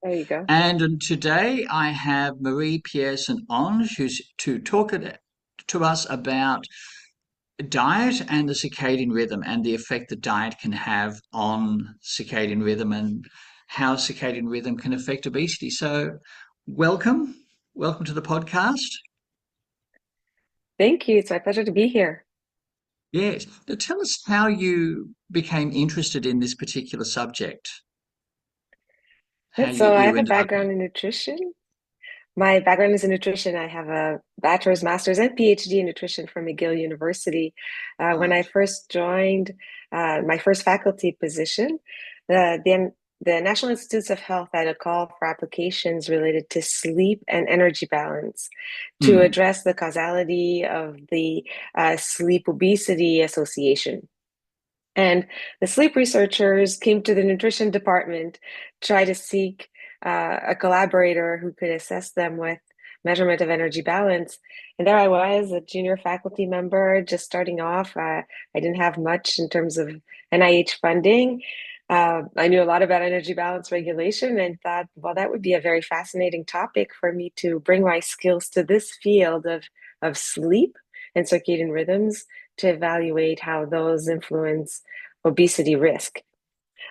There you go. And today I have Marie-Pierre St-Onge who's to to us about diet and the circadian rhythm and the effect that diet can have on circadian rhythm and how circadian rhythm can affect obesity. So, welcome. Welcome to the podcast. Thank you. It's my pleasure to be here. Yes. Now tell us how you became interested in this particular subject, how So I you have a ended up. background in nutrition. My background is in nutrition. I have a bachelor's, master's, and PhD in nutrition from McGill University. When I Right. first joined my first faculty position, the National Institutes of Health had a call for applications related to sleep and energy balance to Hmm. address the causality of the sleep obesity association. And the sleep researchers came to the nutrition department, try to seek a collaborator who could assist them with measurement of energy balance. And there I was, a junior faculty member, just starting off. I didn't have much in terms of NIH funding. I knew a lot about energy balance regulation and thought, well, that would be a very fascinating topic for me to bring my skills to this field of sleep and circadian rhythms to evaluate how those influence obesity risk.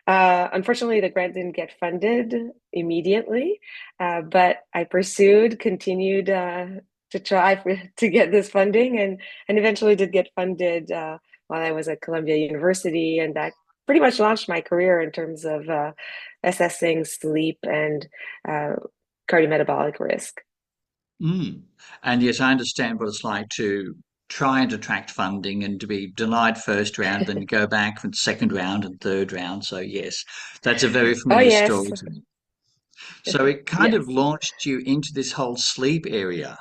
Unfortunately, the grant didn't get funded immediately, but I pursued, continued to try to get this funding, and eventually did get funded while I was at Columbia University, and that pretty much launched my career in terms of assessing sleep and uh, cardiometabolic risk. Mm. And yes, I understand what it's like to try and attract funding and to be denied first round, then go back for the second round and third round. So yes, that's a very Oh, familiar yes. story to me. So it kind of Yes. launched you into this whole sleep area.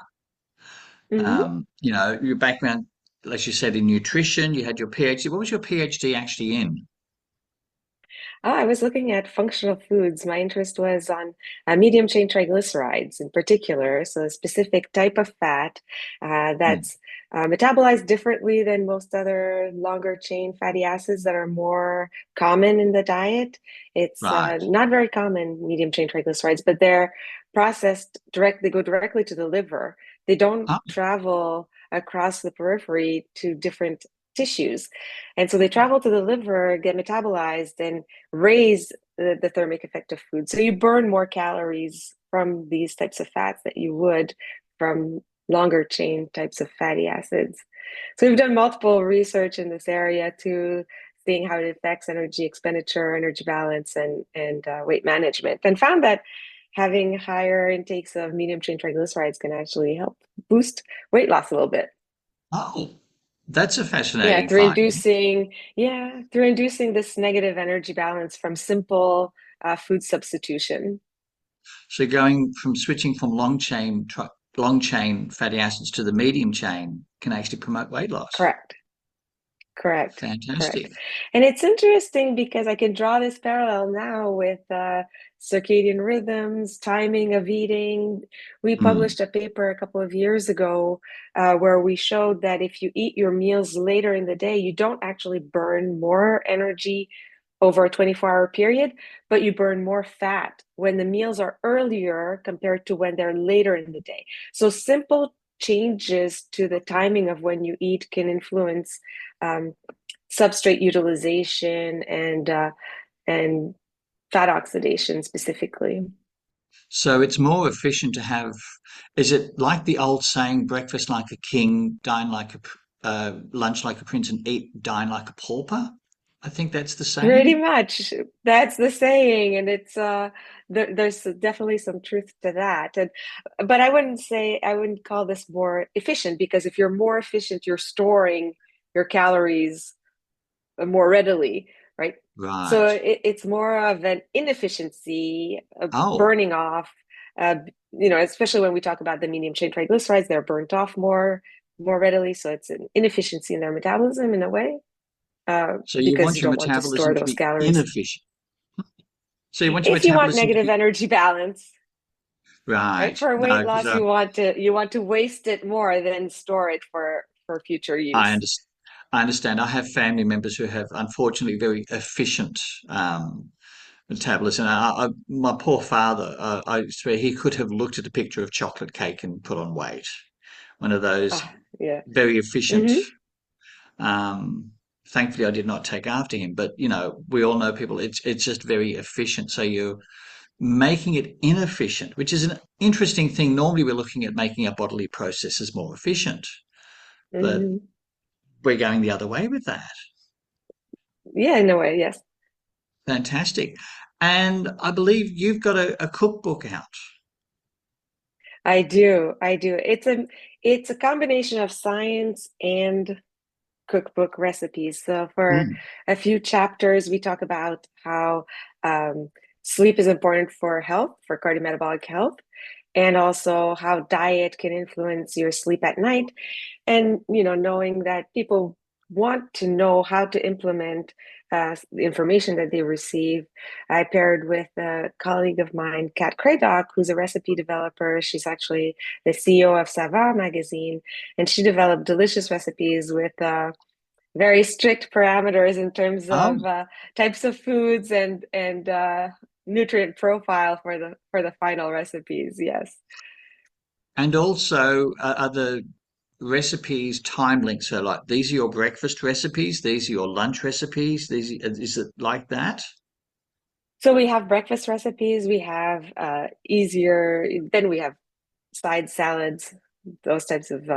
Mhm. Your background, as you said, in nutrition, you had your PhD. What was your PhD actually in? I was looking at functional foods. My interest was on medium chain triglycerides in particular, so a specific type of fat Mm. that's metabolized differently than most other longer chain fatty acids that are more common in the diet. It's Right. not very common, medium chain triglycerides, but they're processed directly, go directly to the liver. They don't Oh, travel across the periphery to different tissues. And so they travel to the liver, get metabolized, and raise the thermic effect of food. So you burn more calories from these types of fats that you would from longer chain types of fatty acids. So we've done multiple research in this area to seeing how it affects energy expenditure, energy balance, and weight management, and found that having higher intakes of medium chain triglycerides can actually help boost weight loss a little bit. oh, that's a Yeah, fascinating finding. through inducing this negative energy balance from simple food substitution. So going from switching from long chain fatty acids to the medium chain can actually promote weight loss. Correct, correct. Fantastic. And it's interesting because I can draw this parallel now with circadian rhythms, timing of eating. We Mm. published a paper a couple of years ago where we showed that if you eat your meals later in the day, you don't actually burn more energy over a 24-hour period, but you burn more fat when the meals are earlier compared to when they're later in the day. So simple changes to the timing of when you eat can influence um, substrate utilization and fat oxidation specifically. So it's more efficient to have, is it like the old saying, breakfast like a king, lunch like a prince, and dine like a pauper? I think that's the Pretty saying. much, that's the saying, and it's there's definitely some truth to that. And but I wouldn't call this more efficient because if you're more efficient, you're storing your calories more readily, right? So Right. it's more of an inefficiency of Oh, burning off. Uh, especially when we talk about the medium chain triglycerides, they're burnt off more readily. So it's an inefficiency in their metabolism in a way, so you because want you your don't want to metabolism store to those be calories. inefficient. So you want your If you want metabolism to negative be energy balance, right? right. For weight No, because loss, you want to waste it more than store it for future I use. understand. I understand. I have family members who have unfortunately very efficient metabolism. My poor father, I swear he could have looked at a picture of chocolate cake and put on weight. One of those Ah, yeah. very efficient. Hmm. Um, Thankfully, I did not take after him, but we all know people. It's just very efficient. So you're making it inefficient, which is an interesting thing. Normally, we're looking at making our bodily processes more efficient, but Hmm. we're going the other way with that. Yeah, in a way, yes. Fantastic. And I believe you've got a cookbook out. I do. I do. It's a combination of science and cookbook recipes. So for Mm. a few chapters, we talk about how um, sleep is important for health, for cardiometabolic health, and also how diet can influence your sleep at night. And knowing that people want to know how to implement the information that they receive. I paired with a colleague of mine, Kat Craydock, who's a recipe developer. She's actually the CEO of Sava magazine, and she developed delicious recipes with very strict parameters in terms Oh, of types of foods and nutrient profile for the final recipes. Yes. and also are the recipes time linked? So, like, these are your breakfast recipes, these are your lunch recipes. Is it like that? So we have breakfast recipes. We have easier. Then we have side salads, those types of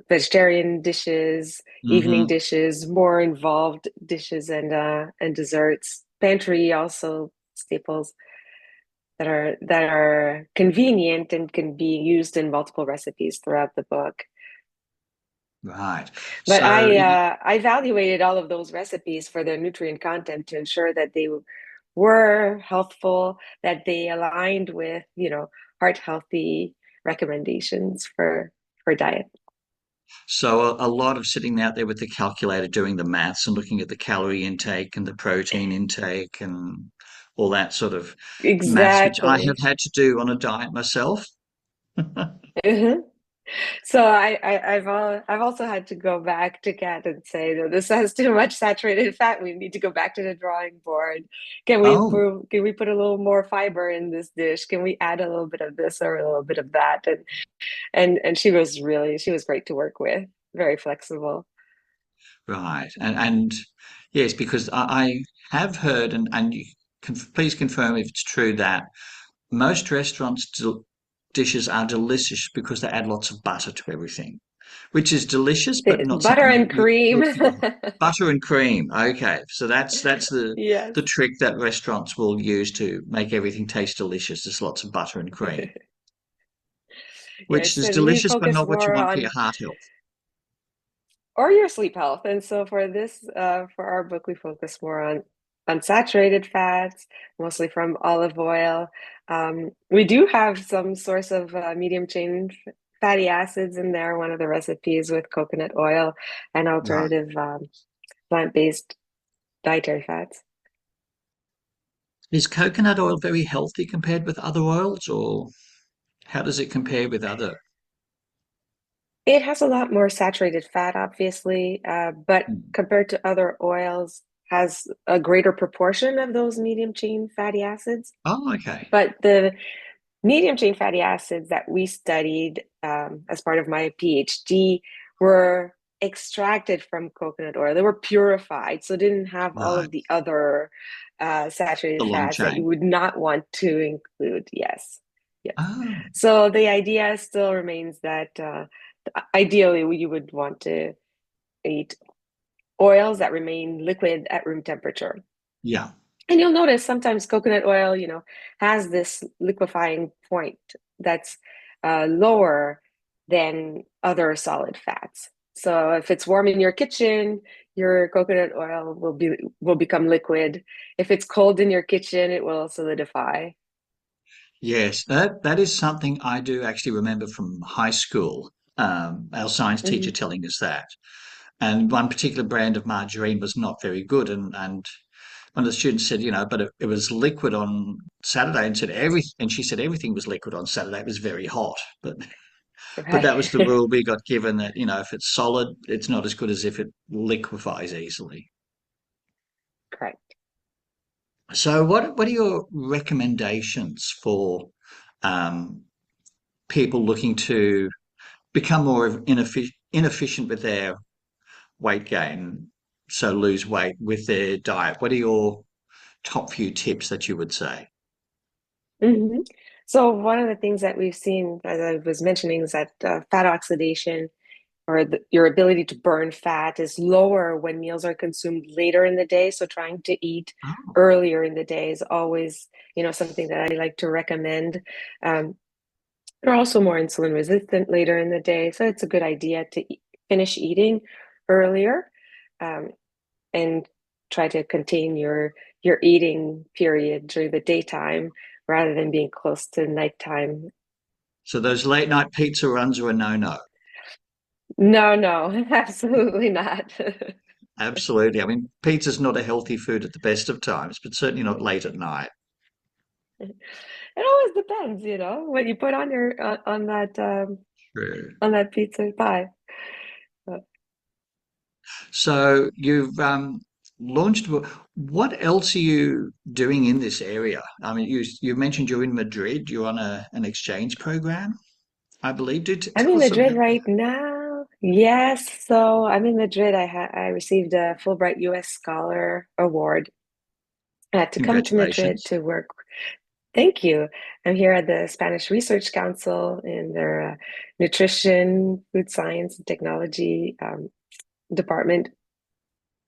vegetarian dishes, evening Hmm. dishes, more involved dishes, and desserts. Pantry also staples that are convenient and can be used in multiple recipes throughout the book. Right. But So, I evaluated all of those recipes for their nutrient content to ensure that they were healthful, that they aligned with heart healthy recommendations for diet. so a lot of sitting out there with the calculator doing the maths and looking at the calorie intake and the protein intake and all that sort of maths, which I have Exactly. had to do on a diet myself. Mhm. So I've also had to go back to Kat and say that this has too much saturated fat. We need to go back to the drawing board. Can we Oh, improve? Can we put a little more fiber in this dish? Can we add a little bit of this or a little bit of that? And she was great to work with. Very flexible. right. And yes, because I have heard, and you can please confirm if it's true, that most restaurants dishes are delicious because they add lots of butter to everything, which is delicious, but not Butter something and cream. butter and cream. Okay, so that's Yes. the trick that restaurants will use to make everything taste delicious. There's lots of butter and cream, which Yes, is and we delicious, but focus not what you more want for your on heart health. or your sleep health. And so for our book, we focus more on unsaturated fats, mostly from olive oil. We do have some source of medium chain fatty acids in there. One of the recipes with coconut oil and Right. alternative plant-based dietary fats. Is coconut oil very healthy compared with other oils, or how does it compare with other? It has a lot more saturated fat, obviously, but Hmm. compared to other oils, has a greater proportion of those medium chain fatty acids. Oh, okay. But the medium chain fatty acids that we studied as part of my PhD were extracted from coconut oil. They were purified, so didn't have all Right. of the other The saturated long fats that you chain. would not want to include. Yes, yes. Oh, So the idea still remains that ideally you would want to eat oils that remain liquid at room temperature. yeah. And you'll notice sometimes coconut oil, has this liquefying point that's lower than other solid fats. So if it's warm in your kitchen, your coconut oil will become liquid. If it's cold in your kitchen, it will solidify. Yes, that is something I do actually remember from high school. Our science teacher Mhm. telling us that. And one particular brand of margarine was not very good. And one of the students said, but it was liquid on Saturday, and she said everything was liquid on Saturday. It was very hot. But that was the Right. rule we got given, that, if it's solid, it's not as good as if it liquefies easily. Correct. So, what are your recommendations for um, people looking to become more inefficient with their weight gain, so lose weight with their diet? What are your top few tips that you would say? hmm So one of the things that we've seen, as I was mentioning, is that fat oxidation or your ability to burn fat is lower when meals are consumed later in the day. So trying to eat Oh, earlier in the day is always, something that I like to recommend. Um, they're also more insulin resistant later in the day, so it's a good idea to finish eating earlier, um, and try to contain your eating period during the daytime rather than being close to nighttime. so those late night pizza runs are a no-no. No, no, absolutely not. Absolutely. I mean, pizza's not a healthy food at the best of times, but certainly not late at night. It always depends, what you put on your True. on that pizza pie. But, So you've launched. What else are you doing in this area? I mean, you mentioned you're in Madrid. You're on an exchange program, I believe. I'm in Tell us Madrid about right now. Yes, so I'm in Madrid. I received a Fulbright U.S. Scholar Award to come to Madrid congratulations. to work. Thank you. I'm here at the Spanish Research Council in their nutrition, food science, and technology department,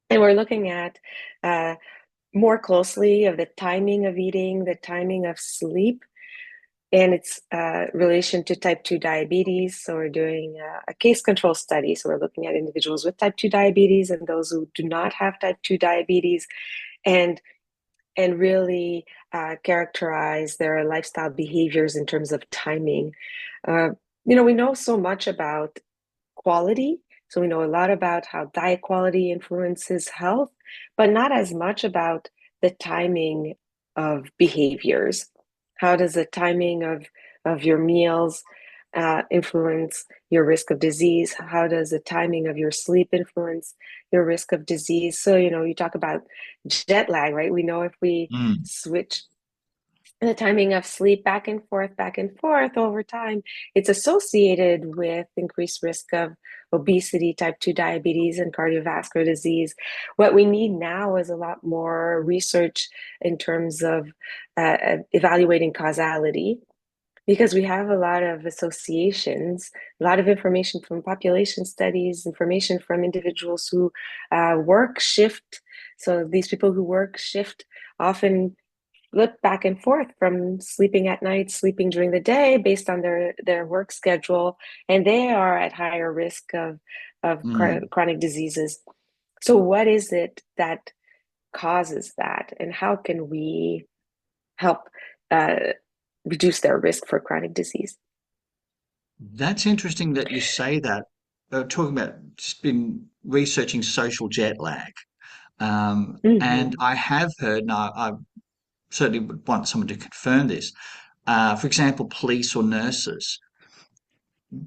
and we're looking at uh, more closely of the timing of eating, the timing of sleep, and its relation to type 2 diabetes. So we're doing a case control study. So we're looking at individuals with type 2 diabetes and those who do not have type 2 diabetes, and really characterize their lifestyle behaviors in terms of timing. Uh, we know so much about quality. So we know a lot about how diet quality influences health, but not as much about the timing of behaviors. How does the timing of your meals influence your risk of disease? How does the timing of your sleep influence your risk of disease? So, you talk about jet lag, right? We know if we Mm. switch the timing of sleep back and forth over time, it's associated with increased risk of obesity, type 2 diabetes, and cardiovascular disease. What we need now is a lot more research in terms of evaluating causality, because we have a lot of associations, a lot of information from population studies, information from individuals who work shift. So these people who work shift often flip back and forth from sleeping at night, sleeping during the day based on their work schedule, and they are at higher risk of Mm. chronic diseases. So what is it that causes that, and how can we help uh, reduce their risk for chronic disease? That's interesting that you say that. Talking about just been researching social jet lag. And Mm-hmm. I have heard, and I certainly would want someone to confirm this. For example, police or nurses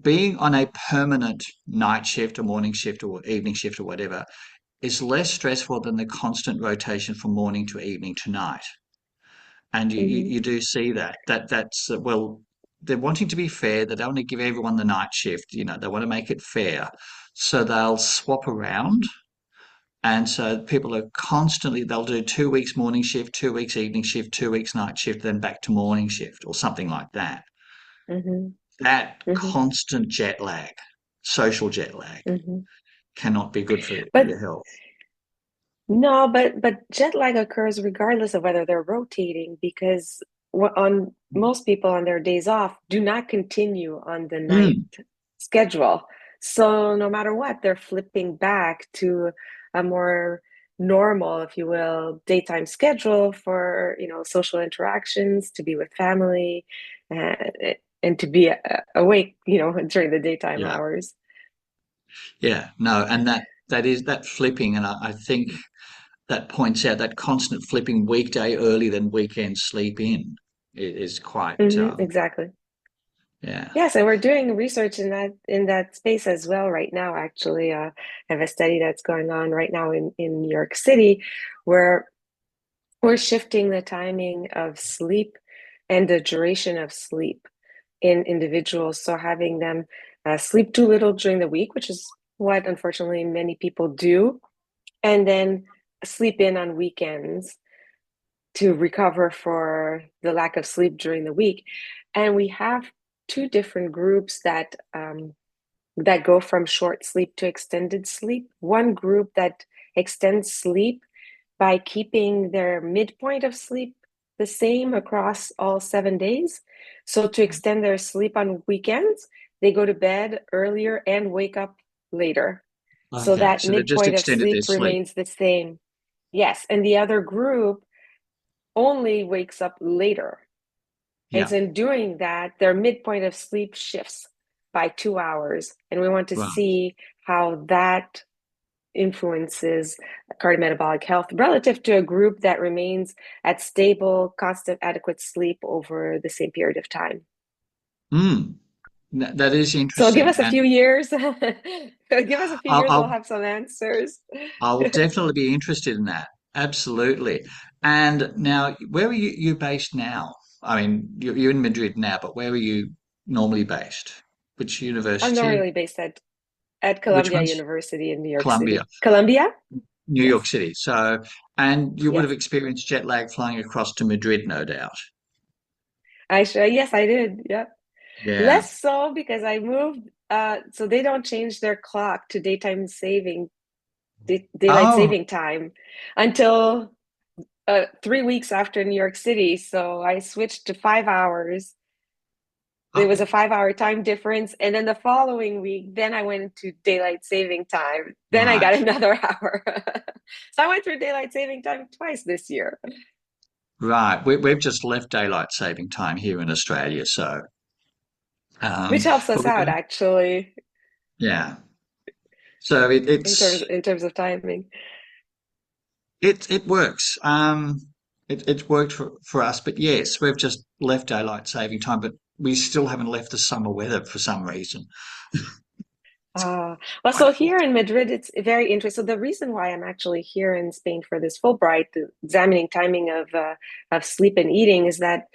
being on a permanent night shift or morning shift or evening shift or whatever is less stressful than the constant rotation from morning to evening to night. And Mm-hmm. you do see that's well, they're wanting to be fair. They don't want to give everyone the night shift. They want to make it fair, so they'll swap around. And so people are constantly, they'll do 2 weeks morning shift, 2 weeks evening shift, 2 weeks night shift, then back to morning shift or something like that. Mm-hmm. That Mm-hmm. constant jet lag, social jet lag, Mm-hmm. cannot be good for But your health. no, but jet lag occurs regardless of whether they're rotating, because on most people on their days off do not continue on the night Mm, schedule. So no matter what, they're flipping back to a more normal, if you will, daytime schedule for, social interactions, to be with family, uh, and to be awake, during the daytime yeah, hours. yeah, no, and that is that flipping, and I think that points out that constant flipping weekday early than weekend sleep in is quite Exactly. yeah. Yes, and we're doing research in that space as well right now. Actually, I have a study that's going on right now in New York City, where We're shifting the timing of sleep and the duration of sleep in individuals. So having them sleep too little during the week, which is what unfortunately many people do, and then sleep in on weekends to recover for the lack of sleep during the week. And we have two different groups that go from short sleep to extended sleep. One group that extends sleep by keeping their midpoint of sleep the same across all 7 days. So to extend their sleep on weekends, they go to bed earlier and wake up later. So Okay, that so they've just midpoint of extended their sleep sleep. remains the same. Yes. And the other group only wakes up later. And Yeah, so in doing that, their midpoint of sleep shifts by 2 hours. And we want to right. see how that influences cardiometabolic health relative to a group that remains at stable, constant, adequate sleep over the same period of time. Mm, that is So give interesting, us a and few years. Give us a few I'll, years, we'll I'll have some answers. I will definitely be interested in that. Absolutely. And now, where are you based now? I mean, you're in Madrid now, but where are you normally based? Which I'm university? normally based at Which Columbia one's University in New York Columbia, City. Columbia? New York Yes. City. So, and you would have Yes. experienced jet lag flying across to Madrid, no doubt. Yes, I did. Yep. Yeah. Less so because I moved so they don't change their clock to daylight Oh, saving time until 3 weeks after New York City. So I switched to 5 hours. There was oh, a 5 hour time difference. And then the following week, then I went into daylight saving time. Then I got right, another hour. So I went through daylight saving time twice this year, right. We've just left daylight saving time here in Australia, so which helps but us we out actually yeah. So in terms of timing. it works. It's worked for us, but yes, we've just left daylight saving time, but we still haven't left the summer weather for some reason. Well, Quite so here in Madrid, it's very interesting. So the reason why I'm actually here in Spain for this Fulbright, examining timing of sleep and eating, is that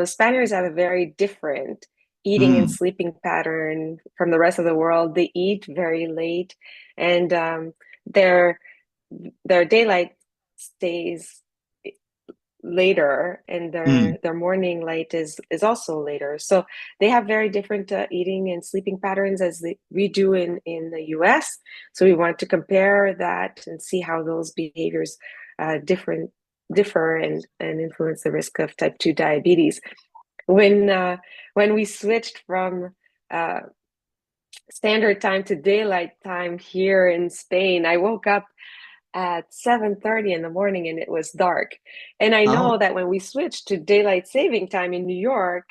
Spaniards have a very different eating and mm, sleeping pattern from the rest of the world. They eat very late, and their their daylight stays later, and mm, their morning light is also later. So they have very different eating and sleeping patterns as we do in the US. So we want to compare that and see how those behaviors different differ and influence the risk of type 2 diabetes. When we switched from uh, standard time to daylight time here in Spain, I woke up at 7:30 in the morning and it was dark. And I oh, know that when we switched to daylight saving time in New York,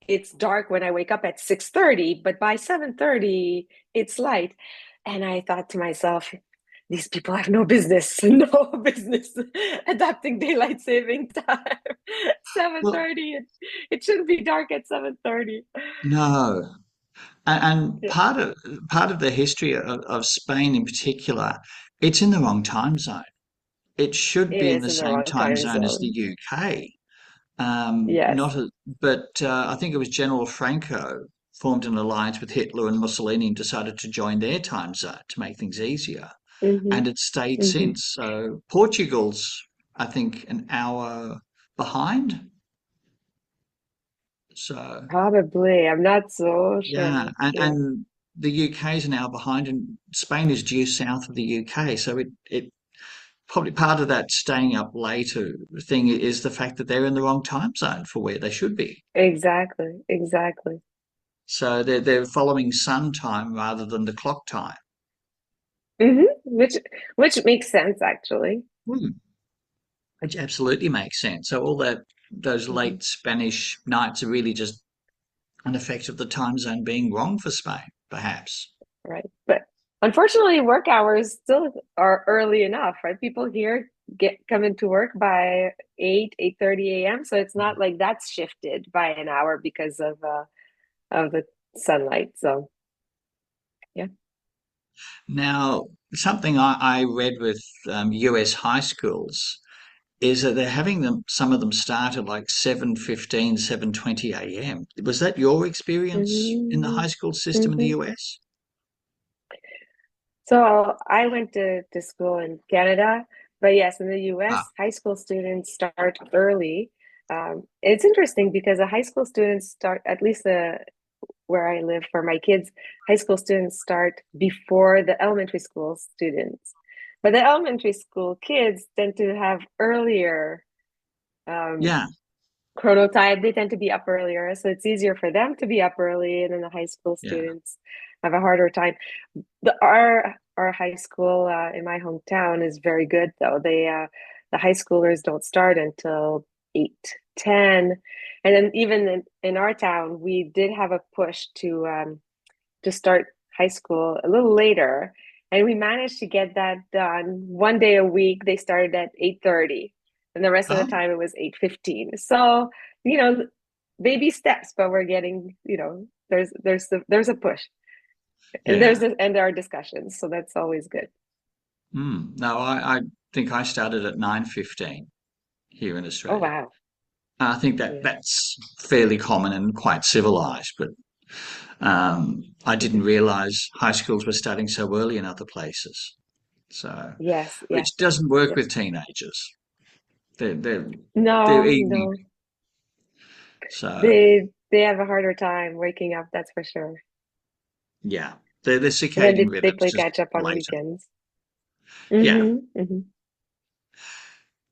it's dark when I wake up at 6:30, but by 7:30 it's light. And I thought to myself, these people have no business, no business adapting daylight saving time. well, 7:30, it shouldn't be dark at 7:30. no. And Yeah, part of the history of Spain in particular, it's in the wrong time zone. It should it be in is the in the same wrong time time zone as the zone. UK. Yes. Not a, but I think it was General Franco formed an alliance with Hitler and Mussolini and decided to join their time zone to make things easier. Hmm. And it's stayed Hmm. since. So Portugal's, I think, an hour behind. So Probably. I'm not so yeah, sure. and, Yeah. and the UK is an hour behind, and Spain is due south of the UK. So it probably part of that staying up later thing is the fact that they're in the wrong time zone for where they should be. Exactly, exactly. So they're following sun time rather than the clock time. Which makes sense actually. Hmm. Which absolutely makes sense. So all that those Hmm. late Spanish nights are really just an effect of the time zone being wrong for Spain, perhaps. Right. But unfortunately, work hours still are early enough, right? People here come into work by 8:30 a.m. So it's not like that's shifted by an hour because of the sunlight. So yeah. Now, something I read with US high schools is that they're having them, some of them start at like 7:15, 7:20 a.m. Was that your experience in the Hmm. high school system in the Hmm. US? So I went to school in Canada, but yes, in the Ah, US, high school students start early. It's interesting because the high school students start, at least where I live for my kids, high school students start before the elementary school students. But the elementary school kids tend to have earlier um, yeah, chronotype. They tend to be up earlier, so it's easier for them to be up early, and then the high school yeah. students have a harder time. Our high school in my hometown is very good though. The high schoolers don't start until 8, 10, and then even in our town, we did have a push to start high school a little later, and we managed to get that done. One day a week, they started at 8:30, and the rest of the Oh, time it was 8:15. So, you know, baby steps, but we're getting, there's a push, and yeah. there are discussions, so that's always good. No, I think I started at 9:15 here in Oh Australia. wow. I think that Yeah. that's fairly common and quite civilized, but I didn't Mhm. realize high schools were starting so early in other places. So, Yes, which yes, doesn't work yes. with teenagers. They're they're they're No, evening. no. So They have a harder time waking up, that's for sure. yeah, their And then circadian they rhythms play just catch up on later. weekends. Yeah. Mm-hmm. Mm-hmm.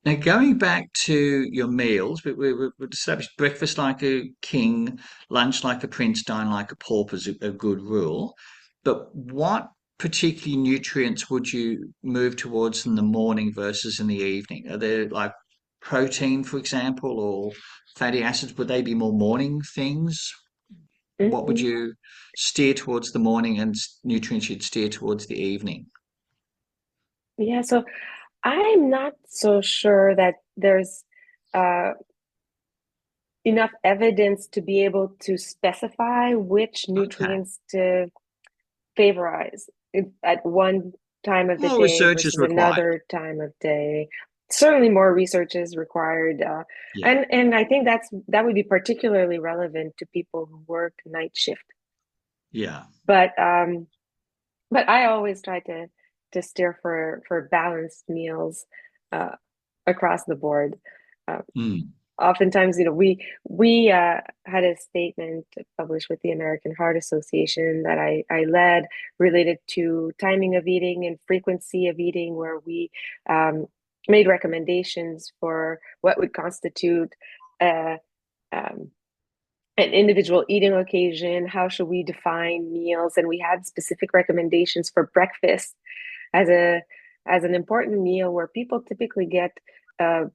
Now going back to your meals, we established breakfast like a king, lunch like a prince, dine like a pauper is a good rule. But what particularly nutrients would you move towards in the morning versus in the evening? Are there like protein, for example, or fatty acids? Would they be more morning things? What would Mm-hmm. you steer towards the morning and nutrients you'd steer towards the evening? Yeah, so I'm not so sure that there's uh, enough evidence to be able to specify which Okay. nutrients to favorize at one time of the More day research is versus required. another time of day. Certainly, more research is required, Yeah. and I think that would be particularly relevant to people who work night shift. Yeah. But but I always try to steer for balanced meals uh, across the board. Uh, Mm. Oftentimes, we had a statement published with the American Heart Association that I led related to timing of eating and frequency of eating, where we um, made recommendations for what would constitute a, um, an individual eating occasion. How should we define meals? And we had specific recommendations for breakfast as a as an important meal where people typically get uh,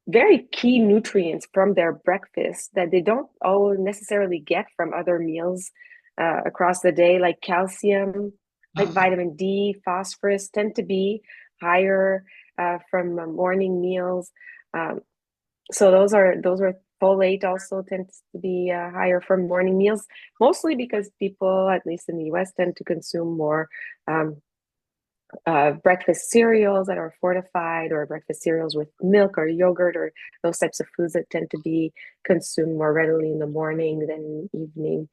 very key nutrients from their breakfast that they don't all necessarily get from other meals across the day, like calcium, like Oh, vitamin D, phosphorus tend to be higher from morning meals. Um, so those are folate also tends to be higher from morning meals, mostly because people, at least in the US, tend to consume more um, breakfast cereals that are fortified, or breakfast cereals with milk or yogurt, or those types of foods that tend to be consumed more readily in the morning than evening,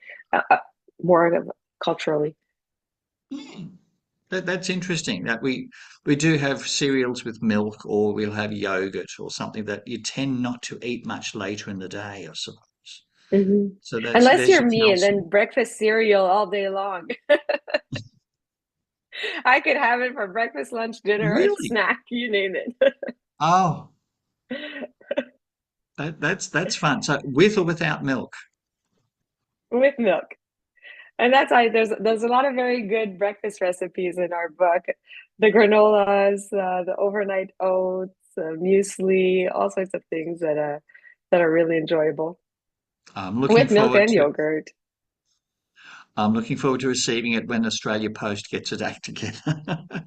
more culturally. mm. That's interesting that we do have cereals with milk or we'll have yogurt or something that you tend not to eat much later in the day, I suppose. Hmm. So Unless there's you're your me, and calcium. then breakfast cereal all day long. I could have it for breakfast, lunch, dinner, or Really? snack, you name it. Oh, that's fun. So with or without milk? With milk. And that's why there's a lot of very good breakfast recipes in our book. The granolas, the overnight oats, muesli, all sorts of things that are really enjoyable I'm looking with milk forward and to yogurt. I'm looking forward to receiving it when Australia Post gets its act together.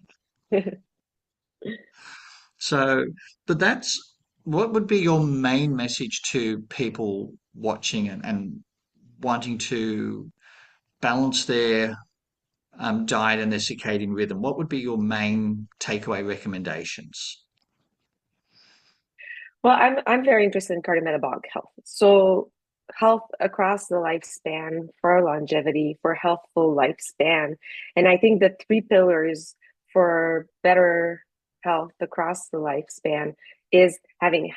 So, but that's what would be your main message to people watching and wanting to balance their diet and their circadian rhythm? What would be your main takeaway recommendations? Well, I'm very interested in cardiometabolic health. So health across the lifespan for longevity, for healthful lifespan. And I think the three pillars for better health across the lifespan is having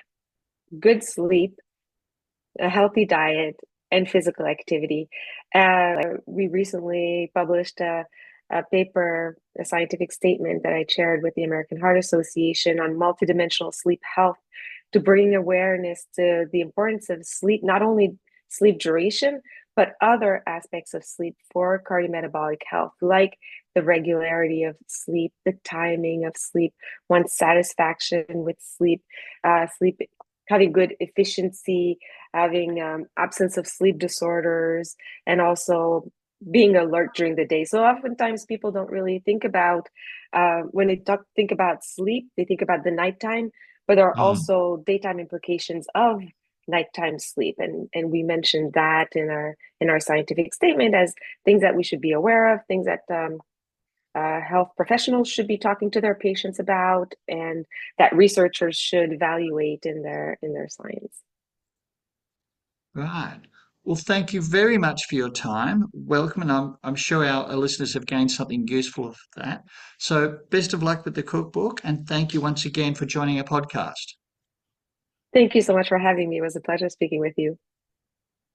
good sleep, a healthy diet, and physical activity. We recently published a paper, a scientific statement that I shared with the American Heart Association on multidimensional sleep health to bring awareness to the importance of sleep, not only sleep duration, but other aspects of sleep for cardiometabolic health, like the regularity of sleep, the timing of sleep, one's satisfaction with sleep, sleep having good efficiency, having absence of sleep disorders, and also being alert during the day. So oftentimes people don't really think about when they think about sleep, they think about the nighttime, but there are Mm. also daytime implications of nighttime sleep, and we mentioned that in our scientific statement as things that we should be aware of, things that health professionals should be talking to their patients about, and that researchers should evaluate in their science. Right. Well, thank you very much for your time. Welcome, and I'm sure our listeners have gained something useful of that. So, best of luck with the cookbook, and thank you once again for joining our podcast. Thank you so much for having me. It was a pleasure speaking with you.